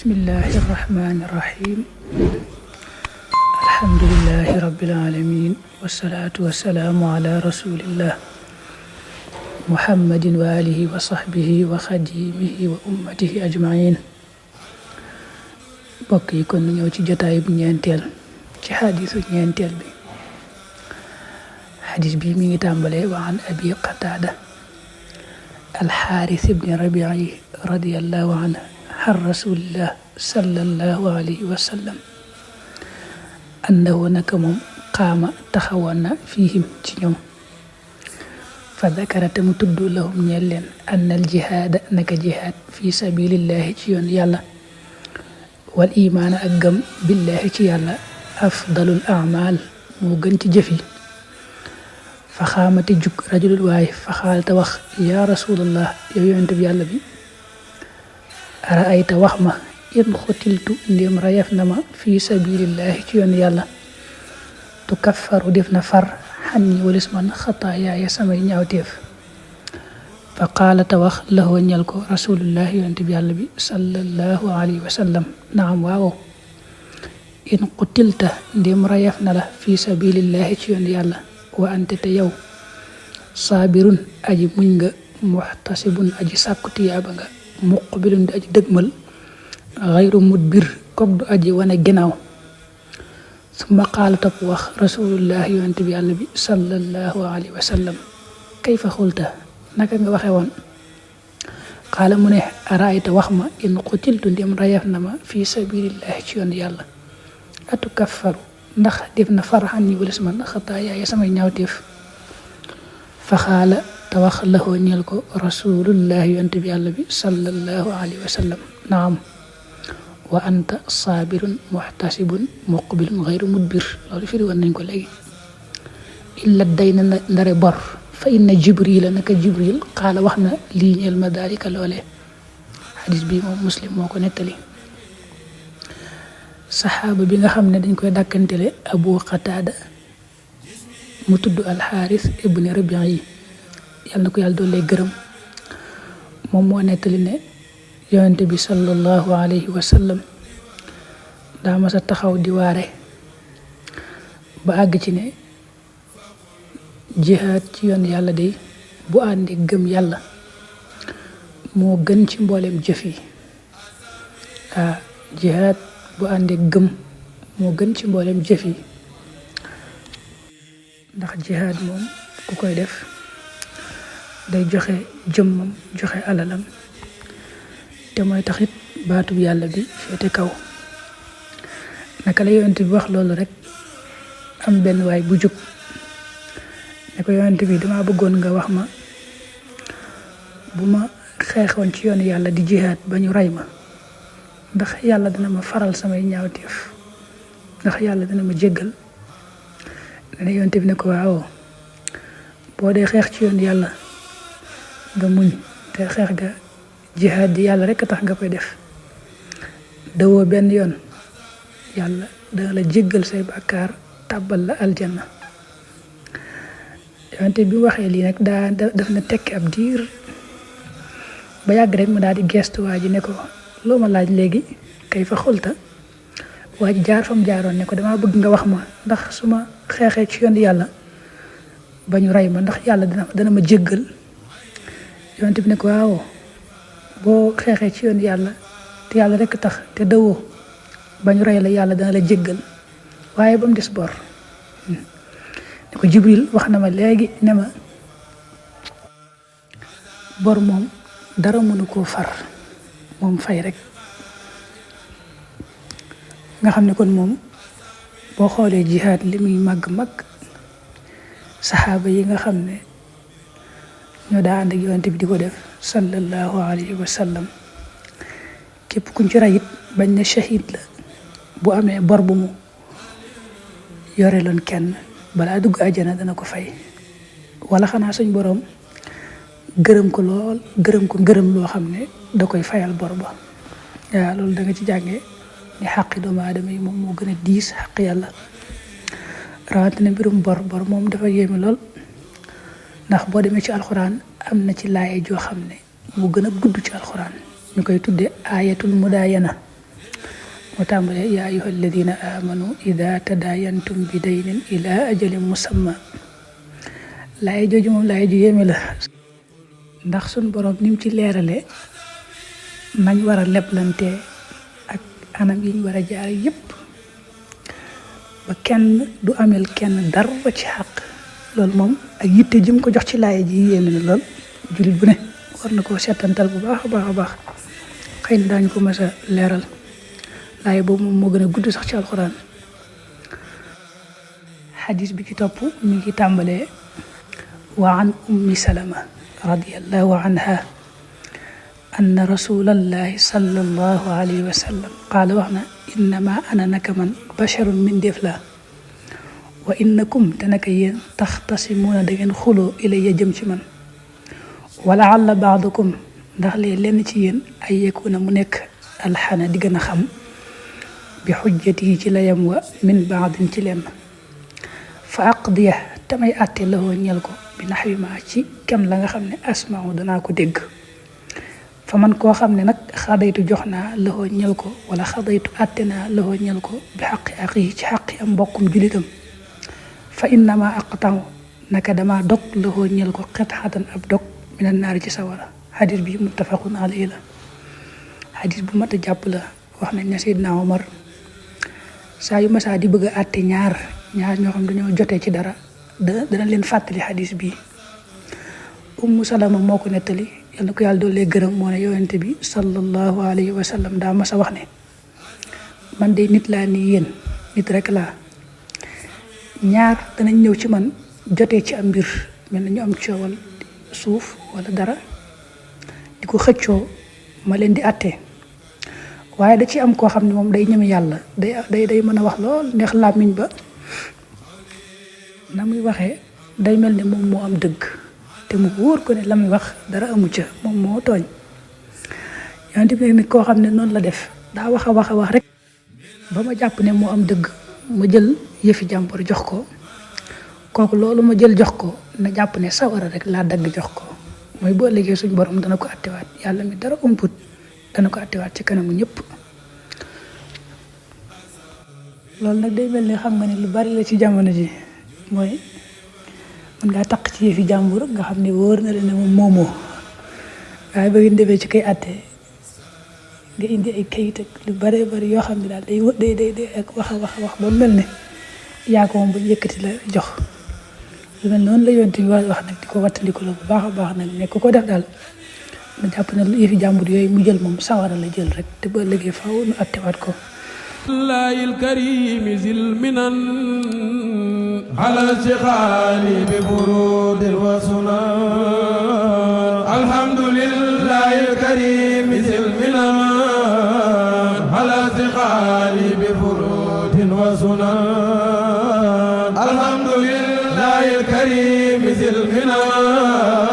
bismillahi irrahmani irrahim alhamdulillahi rabbil alamin wassalatu wassalamu ala rasulillah muhammadin wa alihi wa sahbihi wa xadimihi wa ummatihi ajmain. mbokk yi kon ñëw ci jotaay bu ñeenteel ci xadisu ñeenteel bi. xadis bi mi ngi tàmbalee wa an abi qatada alxaaris ibni rabii radiallahu anhu an rasulillah sallallahu alayhi wa sallam annahu naka moom qaama taxawoon na fiihim ci ñoom fa dakara te mu tudd lahum ñeel leen anna al jihaada naka jihaad fi sabilillahi ci yoon yàlla wal imaana ak gëm billahi ci yàlla afdalul amal moo gën ci jëf yi. fa xaamati jug rajulul waay fa xaalta wax yaa rasulallah yow yonent bi yàlla bi ara ayta wax ma in xutiltu ndéem rayef na ma fi sabilillahi ci yoon yàlla tu kaffaru def na far xan ñi walis man xataayaaya samay ñaawteef. fa xaalata wax laxoo ñel ko rasulullahi yonent bi yàlla bi sallallahu alayhi wa sallam naam waaw in xutilta ndéem rayef na la fi sabilillahi ci yoon yàlla wa ante te yow saabirun aji muñ nga muxtasibun aji sàkku tiyaaba nga muqbilun di aji dëgmal xayru mudbir kook du aji wane ginnaaw. summa qaala topp wax rasulullah yonent bi yàlla bi sallallahu alayhi wa sallam kayfa xulta naka nga waxe woon. qaala mu ne araayta wax ma in qutiltu ndim rayef na ma fi sabilillahi ci yoon yàlla atu kaffaru ndax def na farxan yi walis man xataayaaya samay ñaawteef. fa xaala te wax laxoo ñeel ko rasulullahi yonent bi yàlla bi sallallahu alayhi wa sallam naam wa anta saabirun muxtasibun muqbilun xayru mudbir. loolu firi woon nañ ko léegi. illa day na ndare bor fa inna jibrila naka jibril xaala wax na lii ñeel ma daalika loole. xadis bi moom muslim moo ko nettali. saxaaba bi nga xam ne dañ koy dàkkantele abu qataada mu tudd alxaaris ibni rabii yi yàlla na ko yàlla doole gërëm moom moo nettali ne yonente bi sallallahu alayhi wa sallam daa mas a taxaw di waare ba àgg ci ne jihaad ci yoon yàlla day bu àndi gëm yàlla moo gën ci mbooleem jëf yi. jihaad bu àndee gëm moo gën ci mboolem jëf yi ndax jihaad moom ku koy def day joxe jëmmam joxe alalam te mooy taxit baatub yàlla bi féete kaw. naka la yonent bi wax loolu rek am benn waay bu jóg ne ko yonent bi dama bëggoon nga wax ma bu ma xeexoon ci yoon yàlla di jihaad ba ñu rey ma ndax yàlla dina ma faral samay ñaawteef ndax yàlla dina ma jéggal. dana yonte bi ne ko waaw boo dee xeex ci yoon yàlla nga muñ te xeex ga jihaad di yàlla rekk tax nga koy def dawoo benn yoon yàlla dana la jéggal say bàkkaar tàbbal la aljanna. yonte bi waxee lii nag daf na tekki ab diir ba yàgg rek mu daal di gestu waa ji ne ko loo ma laaj léegi kay fa xulta. waa ji jaar fa mu jaaroon ne ko dama bëgg nga wax ma ndax su ma xeexee ci yoon yàlla ba ñu rey ma ndax yàlla dana ma jéggal. yonent bi ne ko waaw boo xeexee ci yoon yàlla te yàlla rekk tax te dawoo ba ñu rey la yàlla dana la jéggal waaye ba mu des bor. ne ko jibril wax na ma léegi ne ma bor moom dara mënu koo far moom fay rek. nga xam ne kon moom boo xoolee jihaad li muy màgg-màgg saxaaba yi nga xam ne ñoo daa ànd ak yonent bi di ko def sallallahu alayhi wa sallam képp kuñ ci rey it bañ ne shahid la bu amee bor bu mu yore loon kenn balaa dugg àjjana dana ko fay wala xanaa suñ boroom gërëm ko lool gërëm ko ngërëm loo xam ne da koy fayal bor ba. waaw loolu da nga ci jàngee ni xaqi doomu aadama yi moom moo gën a diis xaq yàlla rawatina mbirum bor moom dafa yéeme lool ndax boo demee ci alxuraan am na ci laaye joo xam ne moo gën a gudd ci alxuraan ñu koy tuddee ayatul mudaayana mu tàmbalee yaa ayyuha alladina amanu ida tadayantum bi daynin ila ajalin musamma. laay jooju moom laay ju yéeme la, ndax suñ borom ni mu ci leerale nañ war a leblante ak anam yi ñu war a jaar yépp ba kenn du amel kenn dara ci xaq. loolu moom ak yitte ji mu ko jox ci laay ji yéeme na lool. jullit bu ne war na koo seetantal bu baax a baax a baax. xëy na daañu ko mës a leeral. laay boobu moom moo gën a gudd sax ci alxuraan. xadis bi ci topp mi ngi tàmbalee wa an ummi salama radiyallahu anha anna rasulallahi sallallahu alayhi wa sallam qaala wax na innama ana naka man basharun min def la wa innakum te naka yéen taxtasimuuna da ngeen xuloo ilayya jëm ci man wala alla baadukum ndax lee lenn ci yéen ay yekuna mu nekk alxana di gën a xam bi xujjati yi ci layam wa min baadin ci lenn fa aqdiya tamay àtte la woo ñel ko bi naxwi ma ci kem la nga xam ne asmaaw danaa ko dégg. fa man koo xam ne nag xadaytu jox naa la woo ñel ko wala xadaytu àtte naa la woo ñel ko bi xaqi axihi ci xaqi am mbokkum julitam fa innama aqtahu naka dama dog la woo ñel ko xetxatan ab dog minan naari ci sawara. xadis bi muttafaqun alayhi la. xadis bu mat a jàpp la. wax nañ ne Seydina Omar saa yu masaa di bëgg a àtte ñaar ñoo xam dañoo jotee ci dara dana leen fàttali xadis bi. Ummu Salama moo ko nettali, yal na ko yàlla doole gërëm, moo ne yonente bi sallallahu alayhi wa sallam daa mas a wax ne man de nit laa ni yéen, nit rek laa. ñaar danañ ñëw ci man jotee ci am mbir mel na ñu am coowal suuf wala dara di ko xëccoo ma leen di àtte. waaye da ci am koo xam ne moom day ñeme yàlla, day mën a wax lool neex làmmiñ ba na muy waxee day mel ne moom moo am dëgg te mu wóor ko ne la muy wax dara amu ca, moom moo tooñ. yonent bi nag koo xam ne noonu la def, daa wax a wax rek ba ma jàpp ne moo am dëgg ma jël yëfi jàmbur jox ko. kooku loolu ma jël jox ko na jàpp ne sawara rek laa dagg jox ko. mooy boo liggéey suñ borom dana ko attewaat, yàlla mi dara umput dana ko attewaat ci kanamu ñëpp. loolu nag day mel ni xam nga ne lu bari la ci jamono ji, mooy mën ngaa taq ci yëfi jàmbur nga xam ne wóor na la ne moom moomoo, waaye ba ngeen defee ci kay atte nga indi ay kayit ak lu bari yoo xam ne daal day ak wax ba mel ne yaa ko moom ba yëkkati la jox. lu mel noonu la yonent bi wax nag di ko wattandiku la bu baax a baax nag ne ku ko def daal ma jàpp ne lu yëfi jàmbur yooyu mu jël moom sawara la jël rek te ba léegi faaw nu attewaat ko. الله الكريم ذي المنن على الشغال بفرود وسنن. الحمد لله الكريم ذي المنن على الشغال بفرود وسنن. الحمد لله الكريم ذي المنن